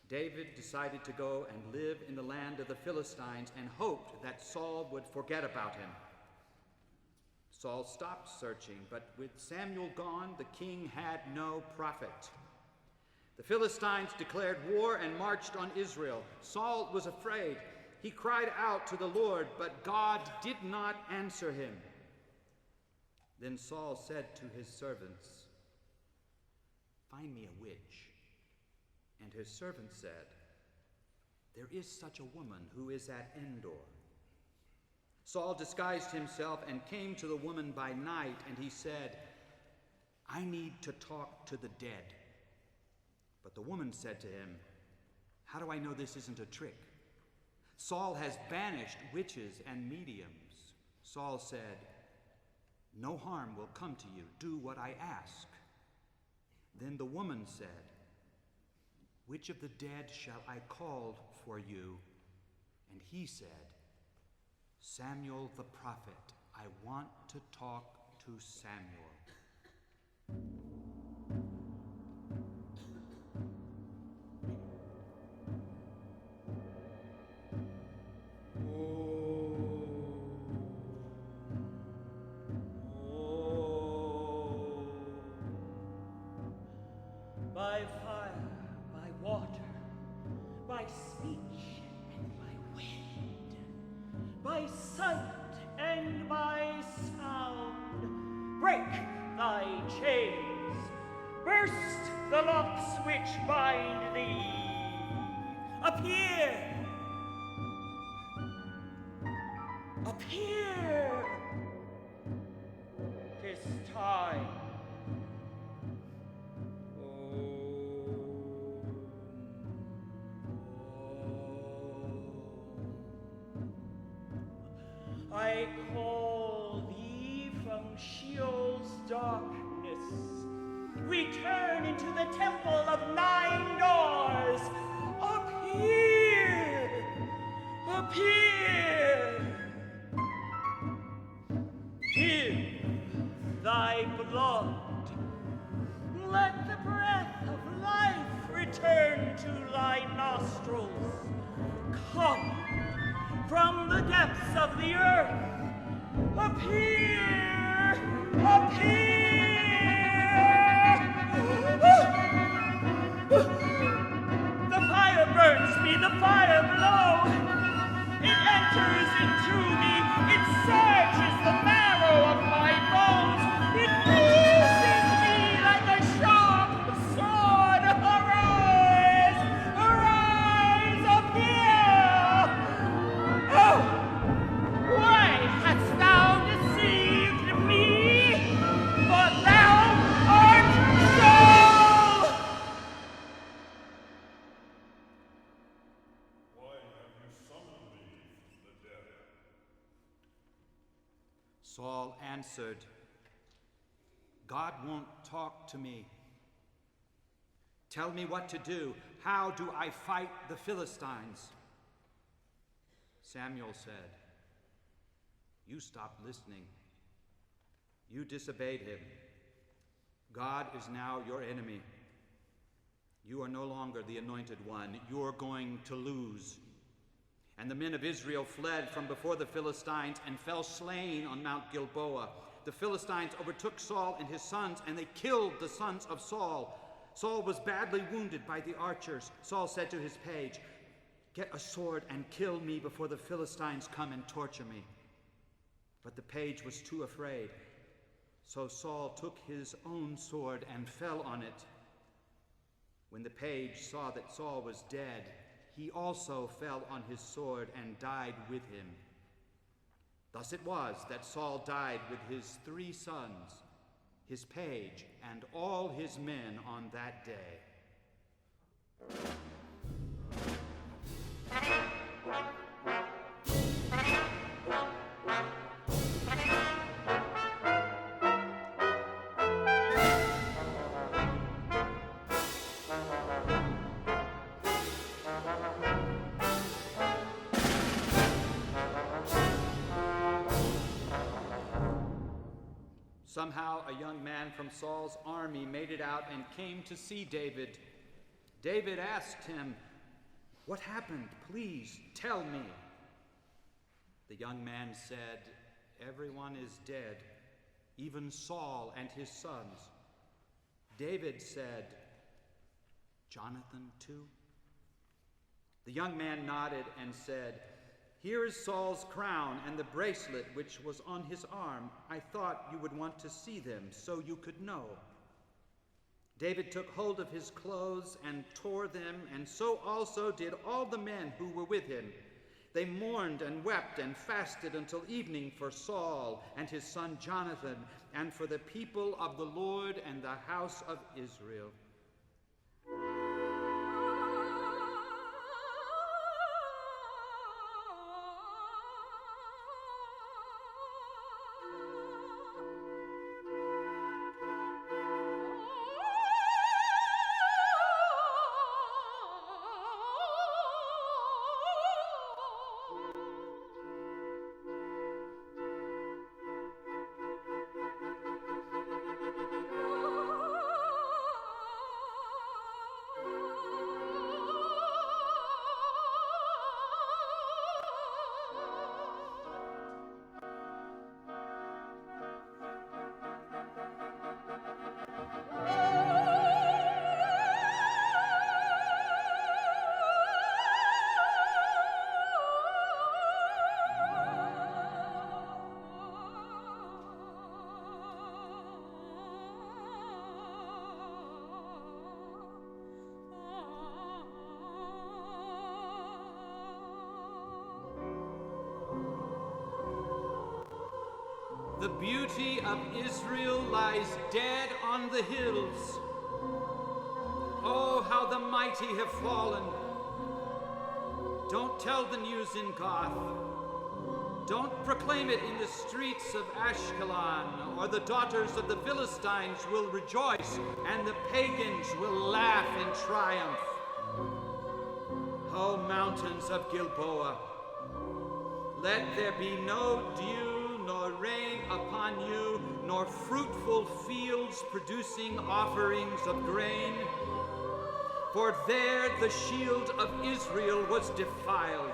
David decided to go and live in the land of the Philistines and hoped that Saul would forget about him. Saul stopped searching, but with Samuel gone, the king had no prophet. The Philistines declared war and marched on Israel. Saul was afraid. He cried out to the Lord, but God did not answer him. Then Saul said to his servants, "Find me a witch." And his servants said, "There is such a woman who is at Endor." Saul disguised himself and came to the woman by night, and he said, "I need to talk to the dead." But the woman said to him, "How do I know this isn't a trick? Saul has banished witches and mediums." Saul said, "No harm will come to you. Do what I ask." Then the woman said, "Which of the dead shall I call for you?" And he said, "Samuel the prophet. I want to talk to Samuel." By fire, by water, by speech and by wind, by sight and by sound, break thy chains, burst the locks which bind thee. Appear! Appear! 'Tis time. I call thee from Sheol's darkness. Return into the temple of 9 doors. Appear! Appear! Give thy blood. Let the breath of life return to thy nostrils. Come from the depths of the earth. Appear! Appear! The fire burns me, the fire below. It enters into me, it surges the marrow of my bones. It pierces me like a sharp sword. Arise! Arise! Appear! Oh! Why hast thou deceived me? For thou art Saul! Why have you summoned me from the dead? Saul answered, "God won't talk to me. Tell me what to do. How do I fight the Philistines?" Samuel said, "You stopped listening. You disobeyed him. God is now your enemy. You are no longer the anointed one. You're going to lose." And the men of Israel fled from before the Philistines and fell slain on Mount Gilboa. The Philistines overtook Saul and his sons, and they killed the sons of Saul. Saul was badly wounded by the archers. Saul said to his page, "Get a sword and kill me before the Philistines come and torture me." But the page was too afraid. So Saul took his own sword and fell on it. When the page saw that Saul was dead, he also fell on his sword and died with him. Thus it was that Saul died with his 3 sons, his page, and all his men on that day. Somehow a young man from Saul's army made it out and came to see David. David asked him, What happened? Please tell me. The young man said, Everyone is dead, even Saul and his sons. David said, Jonathan too? The young man nodded and said, Here is Saul's crown and the bracelet which was on his arm. I thought you would want to see them so you could know. David took hold of his clothes and tore them, and so also did all the men who were with him. They mourned and wept and fasted until evening for Saul and his son Jonathan, and for the people of the Lord and the house of Israel. The beauty of Israel lies dead on the hills. Oh, how the mighty have fallen. Don't tell the news in Gath. Don't proclaim it in the streets of Ashkelon, or the daughters of the Philistines will rejoice, and the pagans will laugh in triumph. O mountains of Gilboa, let there be no dew nor rain upon you, nor fruitful fields producing offerings of grain. For there the shield of Israel was defiled.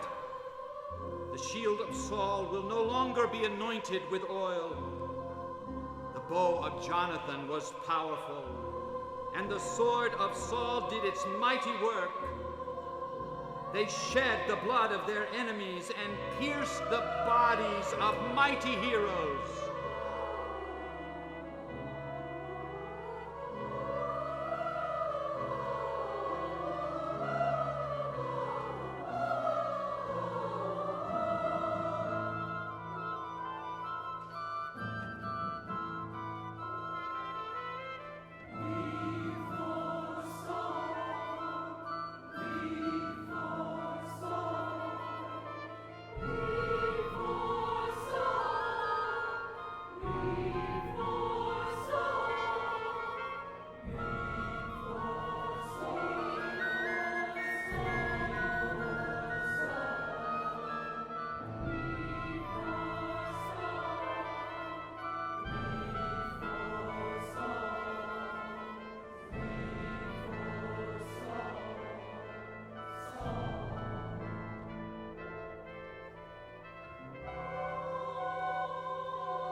The shield of Saul will no longer be anointed with oil. The bow of Jonathan was powerful, and the sword of Saul did its mighty work. They shed the blood of their enemies and pierced the bodies of mighty heroes.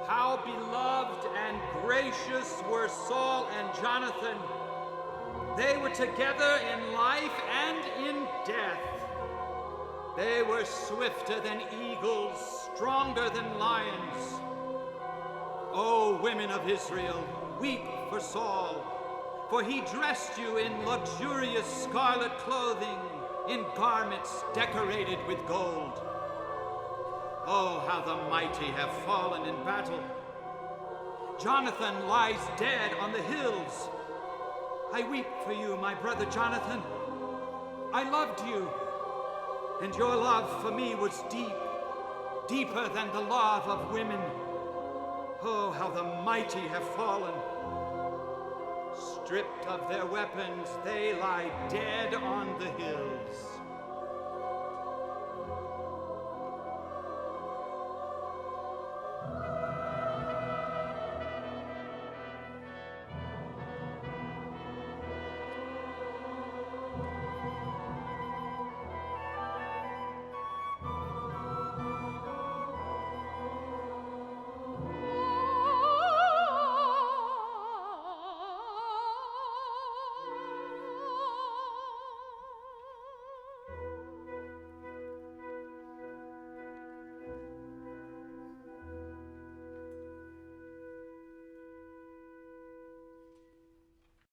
How beloved and gracious were Saul and Jonathan. They were together in life and in death. They were swifter than eagles, stronger than lions. O women of Israel, weep for Saul, for he dressed you in luxurious scarlet clothing, in garments decorated with gold. Oh, how the mighty have fallen in battle. Jonathan lies dead on the hills. I weep for you, my brother Jonathan. I loved you, and your love for me was deep, deeper than the love of women. Oh, how the mighty have fallen. Stripped of their weapons, they lie dead on the hills.